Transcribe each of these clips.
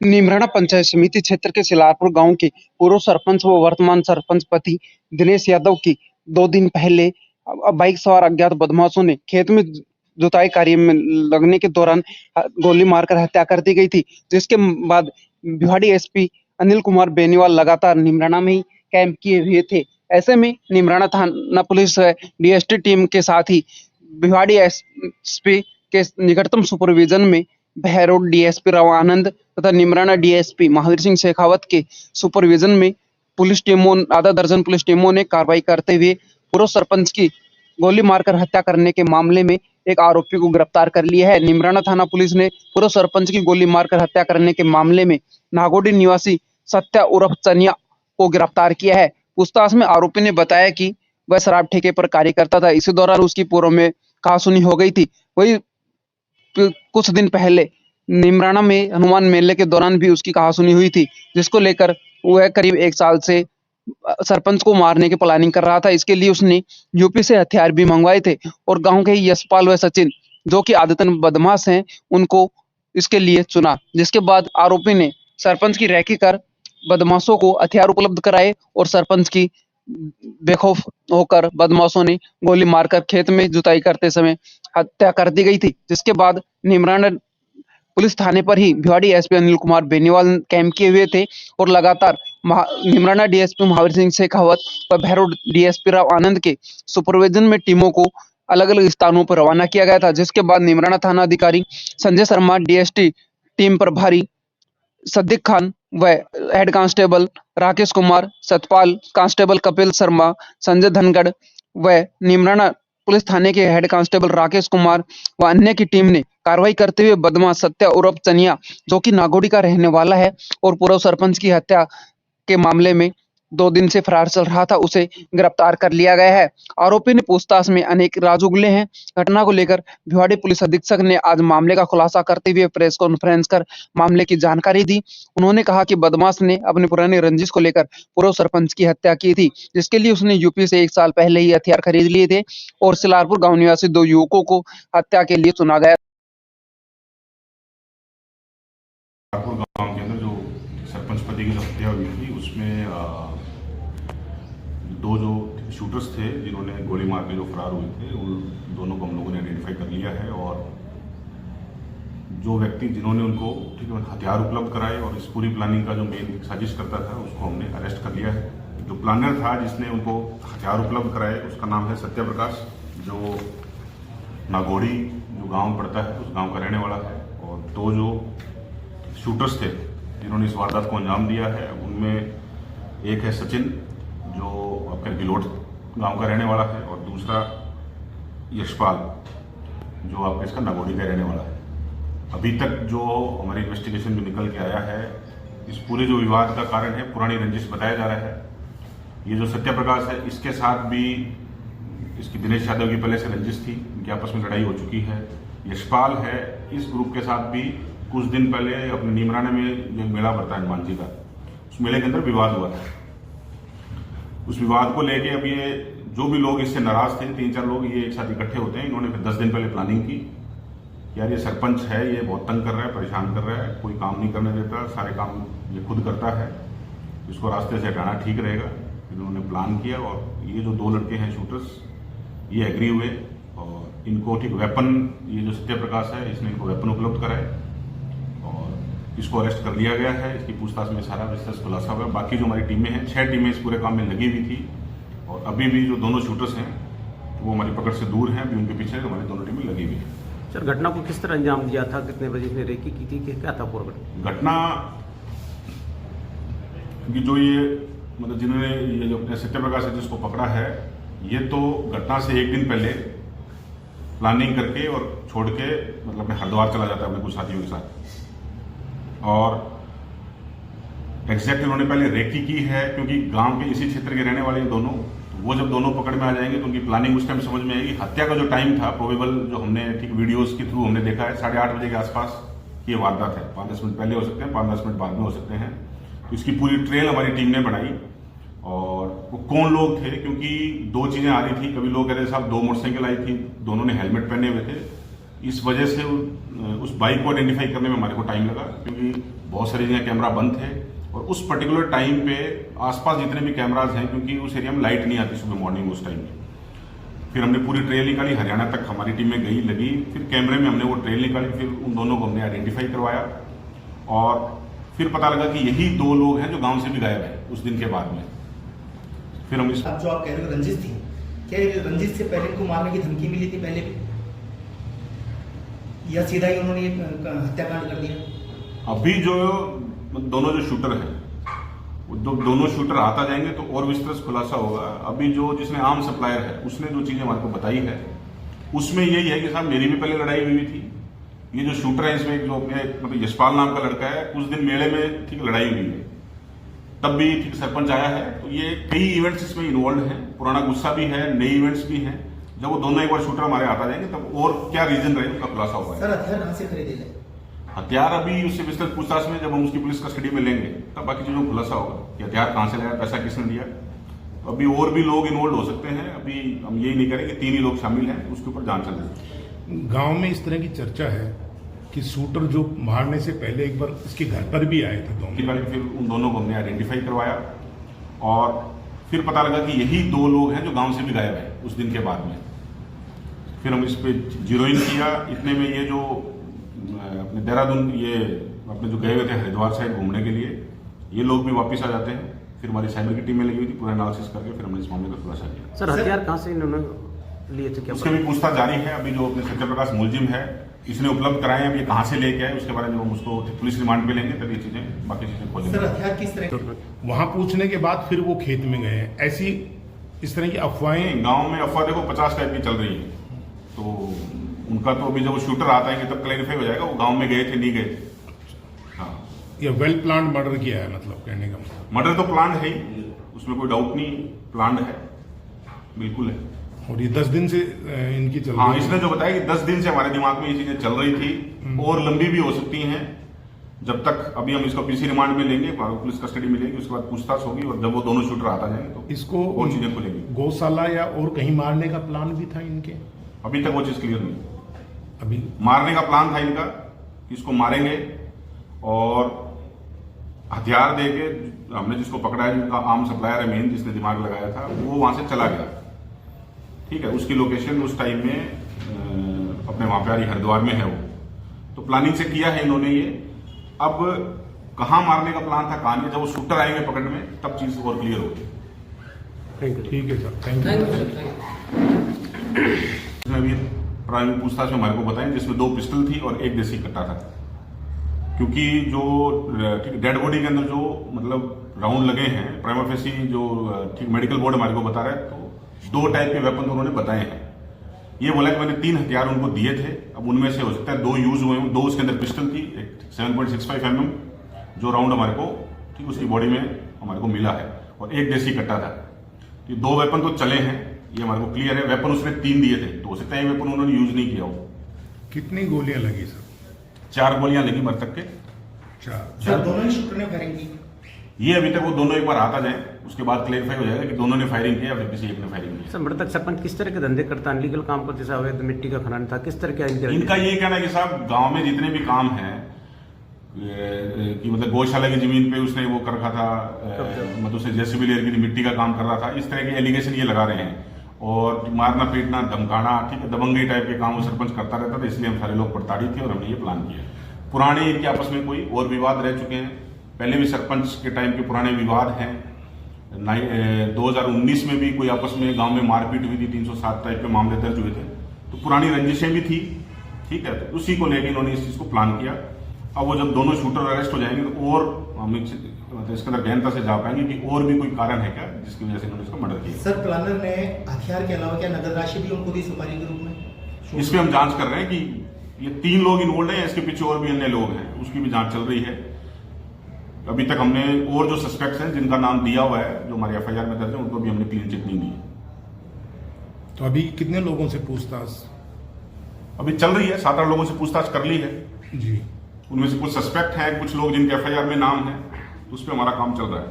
निमराना पंचायत समिति क्षेत्र के सिलारपुर गांव के पूर्व सरपंच व वर्तमान सरपंच पति दिनेश यादव की 2 दिन पहले बाइक सवार अज्ञात बदमाशों ने खेत में जुताई कार्य में लगने के दौरान गोली मारकर हत्या कर दी गई थी। जिसके बाद भिवाड़ी एसपी अनिल कुमार बेनीवाल लगातार निमराना में ही कैंप किए हुए थे। ऐसे में निमराना थाना पुलिस डीएसटी टीम के साथ ही भिवाड़ी एसपी के निकटतम सुपरविजन में बहरोड डीएसपी राव आनंद तथा निमराना डीएसपी महावीर सिंह शेखावत के सुपरविजन में पुलिस टीमों आधा दर्जन पुलिस टीमों ने कार्रवाई करते हुए पूर्व सरपंच की गोली मारकर हत्या करने के मामले में एक आरोपी को गिरफ्तार कर लिया है। निमराना थाना पुलिस ने पूर्व सरपंच की गोली मारकर हत्या करने के मामले में नागोडी निवासी सत्या उर्फ चनिया को गिरफ्तार किया है। पूछताछ में आरोपी ने बताया कि वह शराब ठेके पर कार्य करता था। इसी दौरान उसकी पूर्व में कहासुनी हो गई थी। वही कुछ दिन पहले निमराना में हनुमान मेले के दौरान भी उसकी कहासुनी हुई थी, जिसको लेकर वह करीब 1 साल से सरपंच को मारने की प्लानिंग कर रहा था। इसके लिए उसने यूपी से हथियार भी मंगवाए थे और गांव के ही यशपाल व सचिन, जो कि आदतन बदमाश हैं, उनको इसके लिए चुना। जिसके बाद आरोपी ने सरपंच की रैकी कर बदमाशों को हथियार उपलब्ध कराए और सरपंच की बेखौफ होकर बदमाशों ने गोली मारकर खेत में जुताई करते समय हत्या कर दी गई थी। जिसके बाद निमराना पुलिस थाने पर ही भिवाड़ी एसपी अनिल कुमार बेनीवाल कैंप किए हुए थे और लगातार निमराना डीएसपी महावीर सिंह शेखावत व भैरोड डीएसपी राव आनंद के सुपरविजन में टीमों को अलग अलग स्थानों पर रवाना किया गया था। जिसके बाद निमराना थाना अधिकारी संजय शर्मा, डीएसटी टीम प्रभारी सद्दीक खान व head constable Rakesh Kumar, Satpal, constable Kapil Sharma, Sanjay Dhangarh व निमराना पुलिस थाने के हेड कांस्टेबल राकेश कुमार व अन्य की टीम ने कार्रवाई करते हुए बदमाश सत्या उर्फ चनिया, जो कि नागोड़ी का रहने वाला है और पूर्व सरपंच की हत्या के मामले में 2 दिन से फरार चल रहा था, उसे गिरफ्तार कर लिया गया है। आरोपी ने पूछताछ में अनेक राज उगले हैं। घटना को लेकर भिवाड़ी पुलिस अधीक्षक ने आज मामले का खुलासा करते हुए प्रेस कॉन्फ्रेंस कर मामले की जानकारी दी। उन्होंने कहा कि बदमाश ने अपनी पुरानी रंजिश को लेकर पूर्व सरपंच की हत्या की थी, जिसके लिए उसने यूपी से 1 साल पहले ही हथियार खरीद लिए थे और सिलारपुर गांव निवासी 2 युवकों को हत्या के लिए चुना गया। सिलारपुर गांव के अंदर जो सरपंच पति की जो हत्या हुई थी उसमें 2 जो शूटर्स थे जिन्होंने गोली मार के जो फरार हुए थे, उन दोनों को हम लोगों ने आइडेंटिफाई कर लिया है और जो व्यक्ति जिन्होंने उनको हथियार उपलब्ध कराए और इस पूरी प्लानिंग का जो मेन साजिश करता था उसको हमने अरेस्ट कर लिया है। जो प्लानर था जिसने उनको हथियार उपलब्ध कराए उसका नाम है सत्या प्रकाश, जो नागोड़ी जो गांव पड़ता है उस गांव का रहने वाला है। और 2 जो शूटर्स थे जिन्होंने इस वारदात को अंजाम दिया है उनमें एक है सचिन, जो आपका गिलोट गांव का रहने वाला है, और दूसरा यशपाल, जो आपका इसका नागोड़ी का रहने वाला है। अभी तक जो हमारी इन्वेस्टिगेशन में निकल के आया है, इस पूरे जो विवाद का कारण है पुरानी रंजिश बताया जा रहा है। ये जो सत्या प्रकाश है इसके साथ भी इसकी दिनेश यादव की पहले से रंजिश थी, इनकी आपस में लड़ाई हो चुकी है। यशपाल है, इस ग्रुप के साथ भी कुछ दिन पहले अपने निमराना में जो मेला भरता है हनुमान जी का, उस मेले के अंदर विवाद हुआ था। उस विवाद को लेके अब ये जो भी लोग इससे नाराज थे, 3-4 लोग ये एक साथ इकट्ठे होते हैं। इन्होंने फिर 10 दिन पहले प्लानिंग की, यार ये सरपंच है, ये बहुत तंग कर रहा है, परेशान कर रहा है, कोई काम नहीं करने देता, सारे काम ये खुद करता है, इसको रास्ते से हटाना ठीक रहेगा। इन्होंने प्लान किया और ये जो 2 लड़के हैं शूटर्स, ये एग्री हुए और इनको वेपन, ये जो सत्य प्रकाश है इसने इनको वेपन उपलब्ध कराए और इसको अरेस्ट कर लिया गया है। इसकी पूछताछ में सारा विस्तृत खुलासा हुआ। बाकी जो हमारी टीमें हैं, 6 टीमें इस पूरे काम में लगी हुई थी और अभी भी जो दोनों शूटर्स हैं वो हमारी पकड़ से दूर हैं, अभी उनके पीछे हमारी दोनों टीमें लगी हुई हैं। सर, घटना को किस तरह अंजाम दिया था, कितने बजे इसने रेकी की थी, क्या था पूरा घटना? कि जो ये मतलब जिन्होंने ये जो अपने सत्य प्रकाश है जिसको पकड़ा है, ये तो घटना से 1 दिन पहले प्लानिंग करके और छोड़ के मतलब अपने हरिद्वार चला जाता है अपने कुछ साथियों के साथ। और एग्जैक्ट उन्होंने पहले रेकी की है क्योंकि गांव के इसी क्षेत्र के रहने वाले हैं दोनों, तो वो जब दोनों पकड़ में आ जाएंगे तो उनकी प्लानिंग उस टाइम समझ में आएगी। हत्या का जो टाइम था प्रोबेबल जो हमने ठीक वीडियोस के थ्रू हमने देखा है 8:30 बजे के आसपास ये वारदात है। 5-10 मिनट पहले हो सकते हैं, 5-10 मिनट बाद में हो सकते हैं। तो इसकी पूरी ट्रेल हमारी टीम ने बनाई और वो कौन लोग थे, क्योंकि 2 चीजें आ रही थी। कभी लोग कह रहे साहब 2 मोटरसाइकिल आई थी, दोनों ने हेलमेट पहने हुए थे, इस वजह से उस बाइक को आइडेंटिफाई करने में हमारे को टाइम लगा, क्योंकि बहुत सारी जगह कैमरा बंद थे और उस पर्टिकुलर टाइम पे आसपास जितने भी कैमराज हैं, क्योंकि उस एरिया में लाइट नहीं आती सुबह मॉर्निंग उस टाइम में, फिर हमने पूरी ट्रेल निकाली, हरियाणा तक हमारी टीम में गई लगी, फिर कैमरे में हमने वो ट्रेल निकाली, फिर उन दोनों को हमने आइडेंटिफाई करवाया और फिर पता लगा कि यही 2 लोग हैं जो गांव से भी गायब हैं उस दिन के बाद में। फिर हम इस अब जो आप कह रहे हो रंजित थी, क्या ये रंजित से पहले इनको मारने की धमकी मिली थी पहले भी, या सीधा ही उन्होंने हत्याकांड कर दिया? अभी जो दोनों जो शूटर हैं, दोनों शूटर आता जाएंगे तो और विस्तृत खुलासा होगा। अभी जो जिसने आम सप्लायर है उसने जो चीजें हमारे को बताई है उसमें यही है कि साहब मेरी भी पहले लड़ाई हुई थी, ये जो शूटर है इसमें जो अपने मतलब यशपाल नाम का लड़का है, उस दिन मेले में ठीक लड़ाई हुई है, तब भी ठीक सरपंच आया है, तो ये कई इवेंट्स इसमें इन्वॉल्व हैं, पुराना गुस्सा भी है, नए इवेंट्स भी हैं। जब वो दोनों एक बार शूटर हमारे आता जाएंगे तब और क्या रीजन रहे उसका खुलासा होगा। सर हथियार कहाँ से खरीदे गए? हथियार अभी उससे विस्तृत पूछताछ में जब हम उसकी पुलिस कस्टडी में लेंगे तब बाकी चीजों को खुलासा होगा कि हथियार कहां से लाया, पैसा किसने दिया। तो अभी और भी लोग इन्वॉल्व हो सकते हैं, अभी हम यही नहीं करें कि 3 ही लोग शामिल हैं, उसके ऊपर जांच चल रही है। गांव में इस तरह की चर्चा है कि शूटर जो मारने से पहले एक बार इसके घर पर भी आए थे दोनों। फिर उन दोनों को हमने आइडेंटिफाई करवाया और फिर पता लगा कि यही 2 लोग हैं जो गांव से भी गायब हैं उस दिन के बाद में। फिर हम इस पे जीरो इन किया, इतने में ये जो अपने देहरादून ये अपने जो गए हुए थे हरिद्वार साइड घूमने के लिए, ये लोग भी वापस आ जाते हैं। फिर हमारी साइबर की टीम में लगी हुई थी, पूरा एनालिसिस करके फिर हमने इस मामले का खुलासा किया। सर हथियार कहाँ से इन्होंने लिए थे, क्या उसके भी पूछताछ जारी है। अभी जो अपने सत्य प्रकाश मुलजिम है इसने उपलब्ध कराए, अब ये कहाँ से लेके आए उसके बारे में हम उसको पुलिस रिमांड पे लेंगे, तब ये चीजें बाकी चीजें खोलेंगे। सर हथियार किस तरह? वहां पूछने के बाद फिर वो खेत में गए हैं, ऐसी इस तरह की अफवाहें गांव में अफवाह देखो 50 टाइप की चल रही है, तो उनका तो अभी जब शूटर आता है तब क्लैरिफाई हो जाएगा वो गांव में गए थे नहीं गए थे। हाँ, ये वेल प्लान मर्डर किया है, मतलब कहने का मतलब मर्डर तो प्लान है ही, उसमें कोई डाउट नहीं, प्लान है, बिल्कुल है। और ये 10 दिन से इनकी चल हाँ, रही है। इसने जो बताया कि 10 दिन से हमारे दिमाग में ये चीजें चल रही थी और लंबी भी हो सकती हैं। जब तक अभी हम इसको पीसी रिमांड में लेंगे, पुलिस कस्टडी में लेंगे, उसके बाद पूछताछ होगी और जब वो दोनों शूटर आता जाएंगे तो इसको और चीजें खुलेंगी। गौशाला या और कहीं मारने का प्लान भी था इनके? अभी तक वो चीज क्लियर नहीं। अभी मारने का प्लान था इनका, इसको मारेंगे और हथियार देके हमने जिसको पकड़ा है, जिनका आम सप्लायर है मेन, जिसने दिमाग लगाया था, वो वहां से चला गया। ठीक है, उसकी लोकेशन उस टाइम में अपने वहां पे हरिद्वार में है वो, तो प्लानिंग से किया है इन्होंने ये। अब कहां मारने का प्लान था कहां नहीं, जब वो शूटर आएंगे पकड़ में तब चीज और क्लियर होगी। Thank you. ठीक है सर, थैंक यू। इसमें भी प्राइमरी पूछताछ में हमारे को बताएं जिसमें 2 पिस्टल थी और 1 देसी कट्टा था, क्योंकि जो डेड बॉडी के अंदर जो मतलब राउंड लगे हैं प्राइमा फेसी, जो ठीक मेडिकल बोर्ड हमारे को बता रहा है, तो 2 टाइप के वेपन उन्होंने बताए हैं। ये बोला कि मैंने 3 हथियार उनको दिए थे, अब उनमें से हो सकता है 2 यूज हुए, 2 उसके अंदर पिस्टल थी, एक 7.65 mm जो राउंड हमारे को ठीक उसकी बॉडी में हमारे को मिला है, और 1 देसी कट्टा था। ये 2 वेपन तो चले हैं, ये हमारे को क्लियर है। वेपन उसने 3 दिए थे, तो हो सकता है ये वेपन उन्होंने यूज नहीं किया हो। कितनी गोलियां लगी सर? 4 गोलियां लगी मृतक के। 4। सर दोनों ही शूटर ने फायरिंग की? ये अभी तक वो दोनों एक बार आता जाए, उसके बाद क्लेरिफाई हो जाएगा कि दोनों ने फायरिंग किया या फिर किसी एक ने फायरिंग की। सर मृतक सरपंच किस तरह के धंधे करता है, लीगल काम करते, जैसे अवैध मिट्टी का खनन था, किस तरह का इनका ये कहना है कि साहब गांव में जितने भी काम हैं कि मतलब गौशाला की जमीन पे उसने वो कर रखा था, मतलब उसे जेसीबी लेयर की मिट्टी का काम कर रहा था, इस तरह के एलिगेशन ये लगा रहे हैं। और मारना पीटना धमकाना, ठीक है, दबंगई टाइप के काम वो सरपंच करता रहता था, इसलिए हम सारे लोग प्रताड़ित थे और हमने ये प्लान किया। पुराने इनके आपस में कोई और विवाद रह चुके हैं, पहले भी सरपंच के टाइम के पुराने विवाद हैं। 2019 में भी कोई आपस में गांव में मारपीट हुई थी, 307 टाइप के मामले दर्ज हुए थे, तो पुरानी रंजिशें भी थी। ठीक है, तो उसी को लेकर इन्होंने इस चीज को प्लान किया। अब वो जब दोनों शूटर अरेस्ट हो जाएंगे तो और हम इसके अंदर गहनता से जा पाएंगे कि और भी कोई कारण है क्या जिसकी वजह से इन्होंने इसको मर्डर किया। सर प्लानर ने हथियार के अलावा क्या नगद राशि भी उनको दी सुपारी के रूप में? इस पे हम जांच कर रहे हैं कि ये 3 लोग इन्वॉल्व हैं, इसके पीछे और भी अन्य लोग हैं, उसकी भी जांच चल रही है। अभी तक हमने और जो सस्पेक्ट्स हैं जिनका नाम दिया हुआ है, जो हमारे FIR में दर्ज है, उनको भी हमने क्लीन चिट नहीं दी। तो अभी कितने लोगों से पूछताछ अभी चल रही है, 7-8 लोगों से पूछताछ कर ली है जी? उनमें से कुछ सस्पेक्ट हैं, कुछ लोग जिनके FIR में नाम है, उस पर हमारा काम चल रहा है।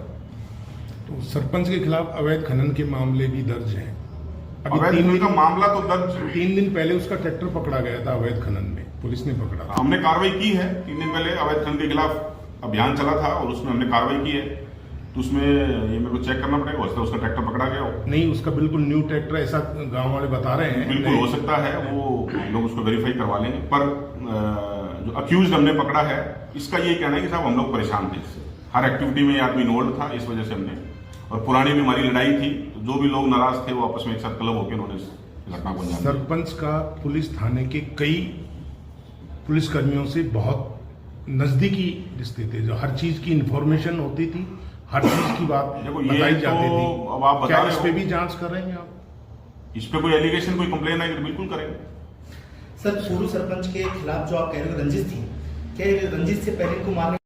तो सरपंच के खिलाफ अवैध खनन के मामले भी दर्ज हैं? अभी अवैध खनन का मामला तो दर्ज 3 दिन पहले उसका ट्रैक्टर पकड़ा गया था अवैध खनन में, पुलिस ने पकड़ा था। हमने कार्रवाई की है। 3 दिन पहले अवैध खनन के खिलाफ अभियान चला था और उसमें हमने कार्रवाई की है। तो उसमें ये मेरे को चेक करना पड़ेगा, हो सकता है उसका ट्रैक्टर पकड़ा गया हो। नहीं, उसका बिल्कुल न्यू ट्रैक्टर, ऐसा गांव वाले बता रहे हैं। बिल्कुल हो सकता है, वो हम लोग उसको वेरीफाई करवा लेंगे। पर जो अक्यूज हमने पकड़ा है, इसका ये कहना है कि साहब हम लोग परेशान थे इससे, हर एक्टिविटी में ये आदमी इन्वॉल्व था, इस वजह से हमने, और पुरानी भी हमारी लड़ाई थी, तो जो भी लोग नाराज थे वो आपस में एक साथ क्लब होकर उन्होंने इस घटना को अंजाम दिया। सरपंच का पुलिस थाने के कई पुलिसकर्मियों से बहुत नजदीकी रिश्ते थे, जो हर चीज की इंफॉर्मेशन होती थी, हर चीज की बात देखो, ये बताई तो जाती थी। अब आप बता क्या रहे इस हो। पे भी जांच कर रहे हैं आप? इस पे कोई एलिगेशन, कोई कंप्लेन आएगी तो बिल्कुल करेंगे। सर पूर्व सरपंच के खिलाफ जो आप कह रहे हो रंजित थी, क्या ये रंजित से पहले इनको मारने